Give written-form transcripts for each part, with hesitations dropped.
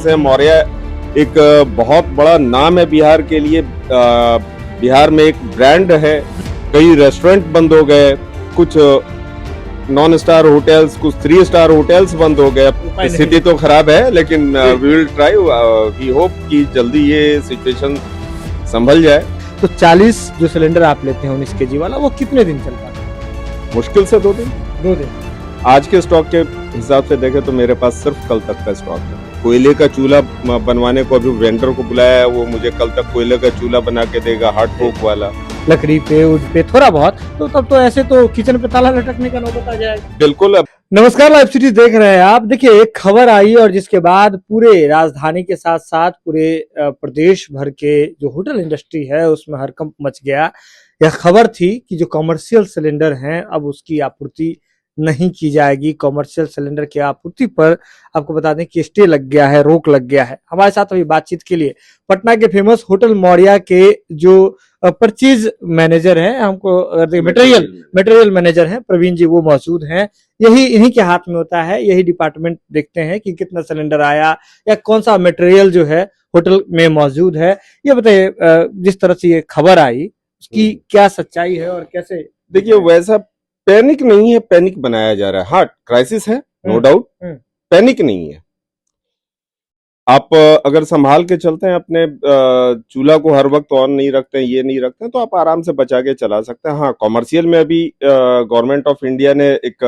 से मौर्य एक बहुत बड़ा नाम है बिहार के लिए। बिहार में एक ब्रांड है। कई रेस्टोरेंट बंद हो गए, कुछ नॉन स्टार होटल्स, कुछ 3 स्टार होटल्स बंद हो गए। स्थिति तो खराब है, लेकिन we will try, we hope कि जल्दी ये सिचुएशन संभल जाए। तो 40 जो सिलेंडर आप लेते हैं 19 kg वाला, वो कितने दिन चल पाता है? मुश्किल से 2 दिन। 2 दिन। आज के स्टॉक के हिसाब से देखें तो मेरे पास सिर्फ कल तक का स्टॉक है। कोयले का चूल्हा बनवाने को अभी वेंडर को बुलाया है, वो मुझे कल तक कोयले का चूल्हा बना के देगा, हार्ड कोक वाला। लकड़ी पे, उड पे थोड़ा बहुत, तो तब तो ऐसे तो किचन पे ताला लटकने का नौबत आ जाएगा। बिल्कुल। नमस्कार, लाइव सिटीज देख रहे हैं आप। देखिए, एक खबर आई और जिसके बाद पूरे राजधानी के साथ साथ पूरे प्रदेश भर के जो होटल इंडस्ट्री है उसमें हड़कंप मच गया। यह खबर थी कि जो कमर्शियल सिलेंडर हैं अब उसकी आपूर्ति नहीं की जाएगी। कमर्शियल सिलेंडर की आपूर्ति पर आपको बता दें कि स्टे लग गया है, रोक लग गया है। हमारे साथ अभी बातचीत के लिए पटना के फेमस होटल मौर्य के जो परचेज मैनेजर हैं, हमको मटेरियल मैनेजर हैं प्रवीण जी, वो मौजूद हैं। इन्हीं के हाथ में होता है, यही डिपार्टमेंट देखते हैं कि कितना सिलेंडर आया या कौन सा मटेरियल जो है होटल में मौजूद है। ये बताइए, जिस तरह से ये खबर आई उसकी क्या सच्चाई है और कैसे? देखिए, वैसा पैनिक नहीं है, पैनिक बनाया जा रहा है। हाँ, क्राइसिस है, नो डाउट, पैनिक नहीं है। आप अगर संभाल के चलते हैं, अपने चूल्हा को हर वक्त ऑन नहीं रखते हैं, ये नहीं रखते हैं, तो आप आराम से बचा के चला सकते हैं। हाँ, कॉमर्शियल में अभी गवर्नमेंट ऑफ इंडिया ने एक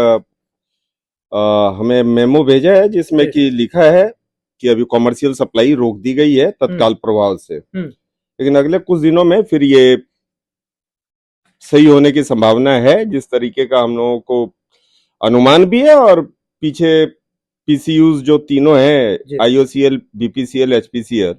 हमें मेमो भेजा है जिसमें कि लिखा है कि अभी कॉमर्शियल सप्लाई रोक दी गई है तत्काल प्रभाव से। लेकिन अगले कुछ दिनों में फिर ये सही होने की संभावना है, जिस तरीके का हम लोगों को अनुमान भी है। और पीछे पीसीयूज जो तीनों हैं, IOCL, BPCL, HPCL,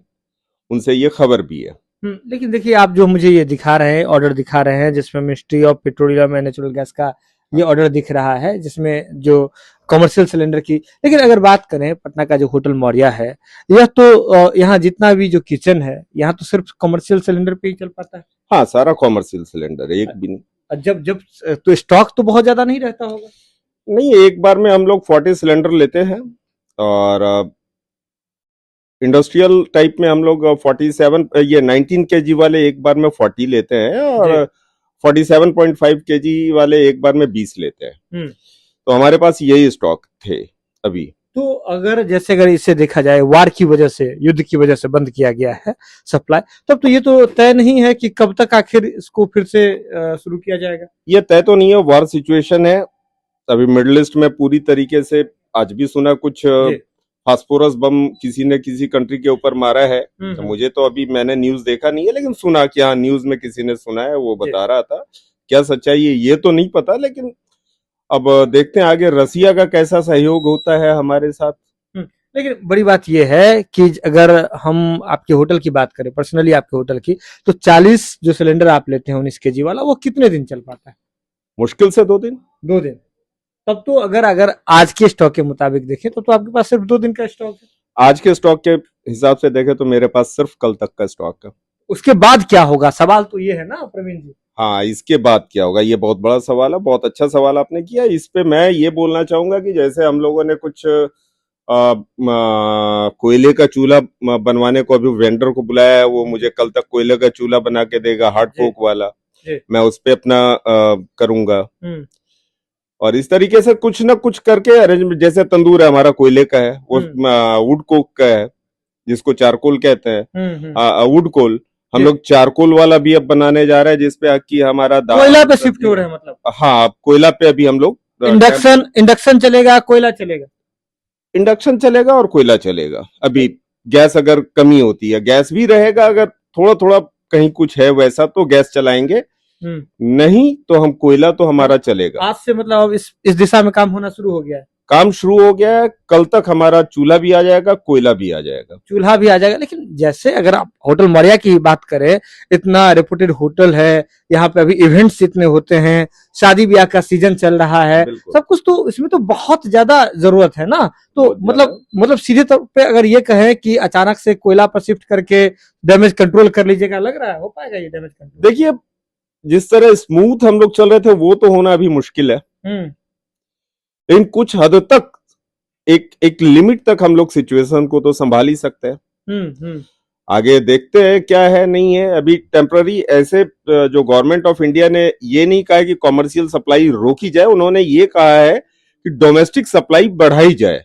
उनसे ये खबर भी है। लेकिन देखिए, आप जो मुझे ये दिखा रहे हैं, ऑर्डर दिखा रहे हैं जिसमें ministry of petroleum and natural gas का ये ऑर्डर दिख रहा है, जिसमें जो कमर्शियल सिलेंडर की। लेकिन अगर बात करें पटना का जो होटल मौर्य है, यह तो यहाँ जितना भी जो किचन है, यहाँ तो सिर्फ कमर्शियल सिलेंडर पे ही चल पाता है। हाँ, सारा कॉमर्शियल सिलेंडर है, एक भी नहीं। जब तो स्टॉक तो बहुत ज्यादा नहीं रहता होगा? नहीं, एक बार में हम लोग 40 सिलेंडर लेते हैं और इंडस्ट्रियल टाइप में हम लोग 47 ये 19 kg वाले एक बार में 40 लेते हैं और 47.5 kg वाले एक बार में 20 लेते हैं। तो हमारे पास यही स्टॉक थे अभी। तो अगर इसे देखा जाए, वार की वजह से, युद्ध की वजह से बंद किया गया है सप्लाई, तब तो ये तो तय नहीं है कि कब तक आखिर इसको फिर से शुरू किया जाएगा। ये तय तो नहीं है, वार सिचुएशन है अभी मिडिल ईस्ट में पूरी तरीके से। आज भी सुना कुछ फास्फोरस बम किसी ने किसी कंट्री के ऊपर मारा है। तो मुझे तो अभी, मैंने न्यूज देखा नहीं है, लेकिन सुना कि हाँ, न्यूज में किसी ने सुना है, वो बता रहा था। क्या सच्चाई है ये तो नहीं पता, लेकिन अब देखते हैं आगे रसिया का कैसा सहयोग होता है हमारे साथ। लेकिन बड़ी बात यह है कि अगर हम आपके होटल की बात करें, पर्सनली आपके होटल की, तो 40 जो सिलेंडर आप लेते हैं 19 kg वाला, वो कितने दिन चल पाता है? मुश्किल से 2 दिन। 2 दिन। तब तो अगर आज के स्टॉक के मुताबिक देखें तो आपके पास सिर्फ 2 दिन का स्टॉक है। आज के स्टॉक के हिसाब से देखें तो मेरे पास सिर्फ कल तक का स्टॉक है। उसके बाद क्या होगा, सवाल तो ये है ना प्रवीण जी? हाँ, इसके बाद क्या होगा, ये बहुत बड़ा सवाल है। बहुत अच्छा सवाल आपने किया। इस पे मैं ये बोलना चाहूंगा कि जैसे हम लोगों ने कुछ कोयले का चूल्हा बनवाने को अभी वेंडर को बुलाया है, वो मुझे कल तक कोयले का चूल्हा बना के देगा, हार्ड कोक वाला। मैं उस पे अपना करूंगा। और इस तरीके से कुछ ना कुछ करके अरेंजमेंट, जैसे तंदूर है हमारा कोयले का है, वो वुड कोक का है जिसको चारकोल कहते हैं, वुड कोल। हम लोग चारकोल वाला भी अब बनाने जा रहे हैं, जिसपे कि हमारा कोयला पे शिफ्ट हो रहे हैं मतलब। हाँ, कोयला पे अभी हम लोग इंडक्शन चलेगा, कोयला चलेगा? इंडक्शन चलेगा और कोयला चलेगा। अभी गैस अगर कमी होती है, गैस भी रहेगा, अगर थोड़ा थोड़ा कहीं कुछ है वैसा तो गैस चलाएंगे, नहीं तो हम कोयला तो हमारा चलेगा। आज से मतलब अब इस दिशा में काम होना शुरू हो गया है? काम शुरू हो गया है। कल तक हमारा चूल्हा भी आ जाएगा, कोयला भी आ जाएगा। चूल्हा भी आ जाएगा। लेकिन जैसे अगर आप होटल मौर्य की बात करें, इतना रेपुटेड होटल है, यहाँ पे अभी इवेंट्स इतने होते हैं, शादी ब्याह का सीजन चल रहा है, सब कुछ, तो इसमें तो बहुत ज्यादा जरूरत है ना। तो मतलब सीधे तौर पे अगर ये कहें कि अचानक से कोयला पर शिफ्ट करके डैमेज कंट्रोल कर लीजिएगा, लग रहा है हो पाएगा ये डैमेज कंट्रोल? देखिए, जिस तरह स्मूथ हम लोग चल रहे थे वो तो होना अभी मुश्किल है, लेकिन कुछ हद तक एक एक लिमिट तक हम लोग सिचुएशन को तो संभाल ही सकते हैं। आगे देखते हैं क्या है नहीं है। अभी टेम्पररी ऐसे जो गवर्नमेंट ऑफ इंडिया ने ये नहीं कहा है कि कॉमर्शियल सप्लाई रोकी जाए, उन्होंने ये कहा है कि डोमेस्टिक सप्लाई बढ़ाई जाए,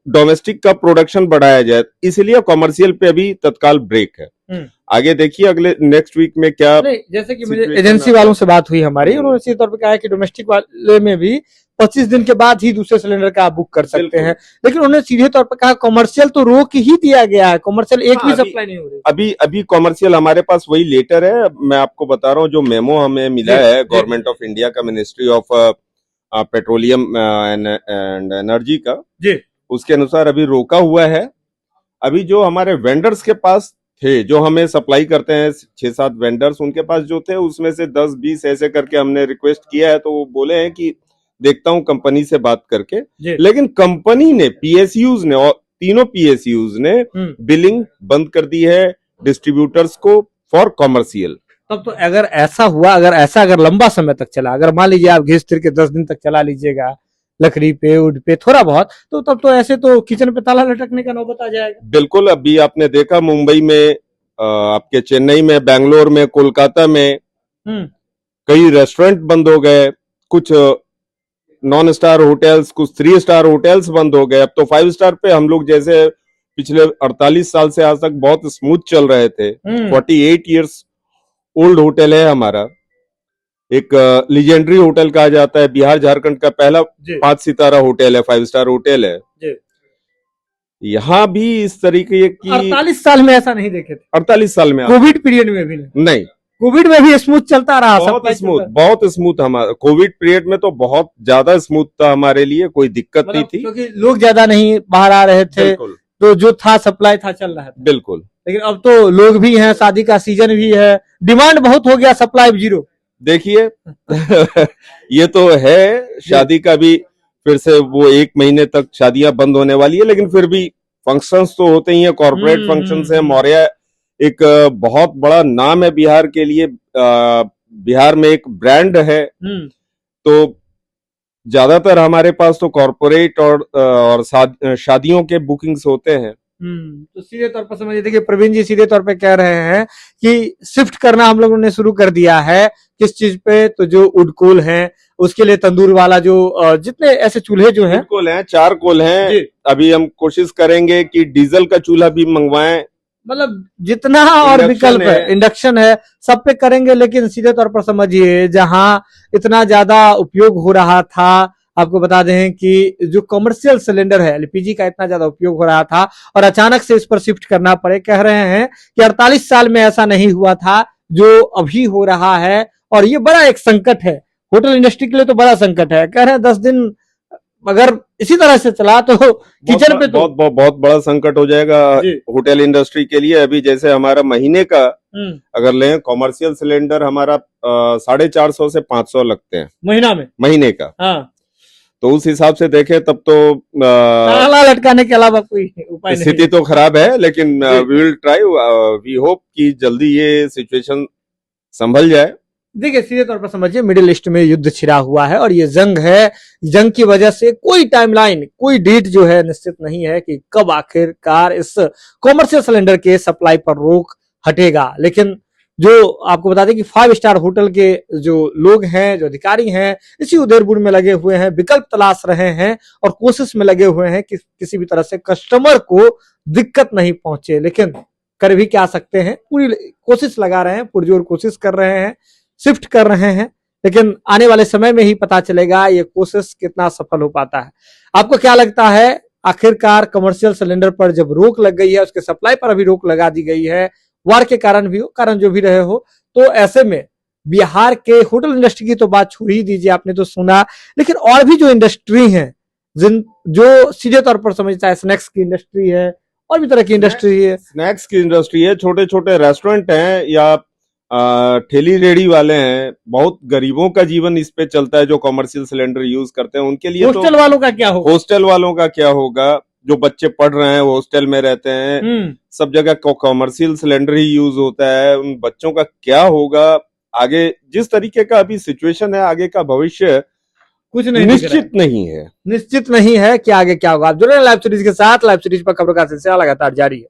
डोमेस्टिक का प्रोडक्शन बढ़ाया जाए, इसलिए कॉमर्शियल पे अभी तत्काल ब्रेक है। आगे देखिए अगले नेक्स्ट वीक में क्या। नहीं, जैसे कि मुझे एजेंसी वालों से बात हुई हमारी, उन्होंने सीधे तौर पे कहा है कि डोमेस्टिक वाले में भी 25 दिन के बाद ही दूसरे सिलेंडर का आप बुक कर सकते हैं, लेकिन उन्होंने सीधे तौर पे कहा कॉमर्शियल तो रोक ही दिया गया है, कॉमर्शियल एक भी सप्लाई नहीं हो रही। अभी कॉमर्शियल हमारे पास वही लेटर है, मैं आपको बता रहा हूँ जो मेमो हमें मिला है गवर्नमेंट ऑफ इंडिया का, ministry of petroleum and energy का, उसके अनुसार अभी रोका हुआ है। अभी जो हमारे वेंडर्स के पास थे, जो हमें सप्लाई करते हैं 6-7 वेंडर्स, उनके पास जो थे उसमें से 10-20 ऐसे करके हमने रिक्वेस्ट किया है, तो वो बोले हैं कि देखता हूं कंपनी से बात करके। लेकिन कंपनी ने, पीएसयूज ने, और तीनों पीएसयूज ने बिलिंग बंद कर दी है डिस्ट्रीब्यूटर्स को फॉर कॉमर्शियल। तब तो अगर ऐसा हुआ, अगर लंबा समय तक चला, अगर मान लीजिए आप घिस फिर के 10 दिन तक चला लीजिएगा लकड़ी पे, वुड पे थोड़ा बहुत, तो तब तो ऐसे तो किचन पे ताला लटकने का नौबत आ जाएगा। बिल्कुल, अभी आपने देखा मुंबई में, आपके चेन्नई में, बैंगलोर में, कोलकाता में कई रेस्टोरेंट बंद हो गए, कुछ नॉन स्टार होटल्स, कुछ 3 स्टार होटल्स बंद हो गए। अब तो 5 स्टार पे हम लोग जैसे पिछले 48 साल से आज तक बहुत स्मूथ चल रहे थे। 48 इयर्स ओल्ड होटल है हमारा, एक लीजेंडरी होटल कहा जाता है, बिहार झारखंड का पहला 5 सितारा होटल है, 5 स्टार होटल है। यहाँ भी इस तरीके की 48 साल में ऐसा नहीं देखे थे। 48 साल में, कोविड पीरियड में भी नहीं, कोविड में भी स्मूथ चलता रहा, बहुत स्मूथ हमारा कोविड पीरियड में तो बहुत ज्यादा स्मूथ था हमारे लिए, कोई दिक्कत नहीं थी, क्योंकि लोग ज्यादा नहीं बाहर आ रहे थे, तो जो था सप्लाई था, चल रहा था। बिल्कुल। लेकिन अब तो लोग भी हैं, शादी का सीजन भी है, डिमांड बहुत हो गया, सप्लाई 0। देखिए ये तो है, शादी का भी फिर से वो 1 महीने तक शादियां बंद होने वाली है, लेकिन फिर भी फंक्शंस तो होते ही हैं, कॉर्पोरेट फंक्शंस है। मौर्य एक बहुत बड़ा नाम है बिहार के लिए, बिहार में एक ब्रांड है, तो ज्यादातर हमारे पास तो कॉर्पोरेट और शादियों के बुकिंग्स होते हैं। तो सीधे तौर पर समझिए, देखिए प्रवीण जी सीधे तौर पे कह रहे हैं कि शिफ्ट करना हम लोगों ने शुरू कर दिया है। किस चीज पे? तो जो वुड कोल है उसके लिए तंदूर वाला जो जितने ऐसे चूल्हे जो हैं, कोल हैं, 4 कोल हैं। अभी हम कोशिश करेंगे कि डीजल का चूल्हा भी मंगवाएं, मतलब जितना और विकल्प है, इंडक्शन है, सब पे करेंगे। लेकिन सीधे तौर पर समझिए, जहां इतना ज्यादा उपयोग हो रहा था, आपको बता दें कि जो कमर्शियल सिलेंडर है, एलपीजी का इतना ज्यादा उपयोग हो रहा था और अचानक से इस पर शिफ्ट करना पड़े। कह रहे हैं कि 48 साल में ऐसा नहीं हुआ था जो अभी हो रहा है, और ये बड़ा एक संकट है होटल इंडस्ट्री के लिए, तो बड़ा संकट है। कह रहे हैं 10 दिन अगर इसी तरह से चला तो किचन पे तो बहुत बड़ा संकट हो जाएगा होटल इंडस्ट्री के लिए। अभी जैसे हमारा महीने का अगर लें कॉमर्शियल सिलेंडर, हमारा 450 से 500 लगते हैं महीने का। तो उस हिसाब से देखें तब तो लटकाने के अलावा कोई उपाय नहीं। स्थिति तो खराब है, लेकिन we will try, we hope कि जल्दी ये सिचुएशन संभल जाए। देखिए सीधे तौर पर समझिए, मिडिल ईस्ट में युद्ध छिड़ा हुआ है और ये जंग है। जंग की वजह से कोई टाइमलाइन, कोई डेट जो है निश्चित नहीं है कि कब आखिरकार इस कॉमर्शियल सिलेंडर के सप्लाई पर रोक हटेगा। लेकिन जो आपको बता दें कि 5 स्टार होटल के जो लोग हैं, जो अधिकारी हैं, इसी उधेड़-बुन में लगे हुए हैं, विकल्प तलाश रहे हैं और कोशिश में लगे हुए हैं कि किसी भी तरह से कस्टमर को दिक्कत नहीं पहुंचे। लेकिन कर भी क्या सकते हैं, पूरी कोशिश लगा रहे हैं, पुरजोर कोशिश कर रहे हैं, शिफ्ट कर रहे हैं। लेकिन आने वाले समय में ही पता चलेगा ये कोशिश कितना सफल हो पाता है। आपको क्या लगता है, आखिरकार कमर्शियल सिलेंडर पर जब रोक लग गई है, उसके सप्लाई पर अभी रोक लगा दी गई है, वार के कारण भी हो, कारण जो भी रहे हो, तो ऐसे में बिहार के होटल इंडस्ट्री की तो बात छोड़ ही दीजिए, आपने तो सुना, लेकिन और भी जो इंडस्ट्री है, जो सीधे तौर पर समझता है, स्नैक्स की इंडस्ट्री है, और भी तरह की इंडस्ट्री है, स्नैक्स की इंडस्ट्री है, छोटे छोटे रेस्टोरेंट हैं या ठेली रेडी वाले हैं, बहुत गरीबों का जीवन इस पे चलता है जो कॉमर्शियल सिलेंडर यूज करते हैं। उनके लिए हॉस्टल वालों का क्या होगा, हॉस्टल वालों का क्या होगा, जो बच्चे पढ़ रहे हैं, हॉस्टल में रहते हैं, सब जगह कॉमर्शियल सिलेंडर ही यूज होता है, उन बच्चों का क्या होगा आगे। जिस तरीके का अभी सिचुएशन है, आगे का भविष्य कुछ नहीं दिख रहा है। निश्चित नहीं है। निश्चित नहीं है कि आगे क्या होगा। आप जुड़े लाइव सीरीज के साथ। लाइव सीरीज पर खबर का सिलसिला लगातार जारी है।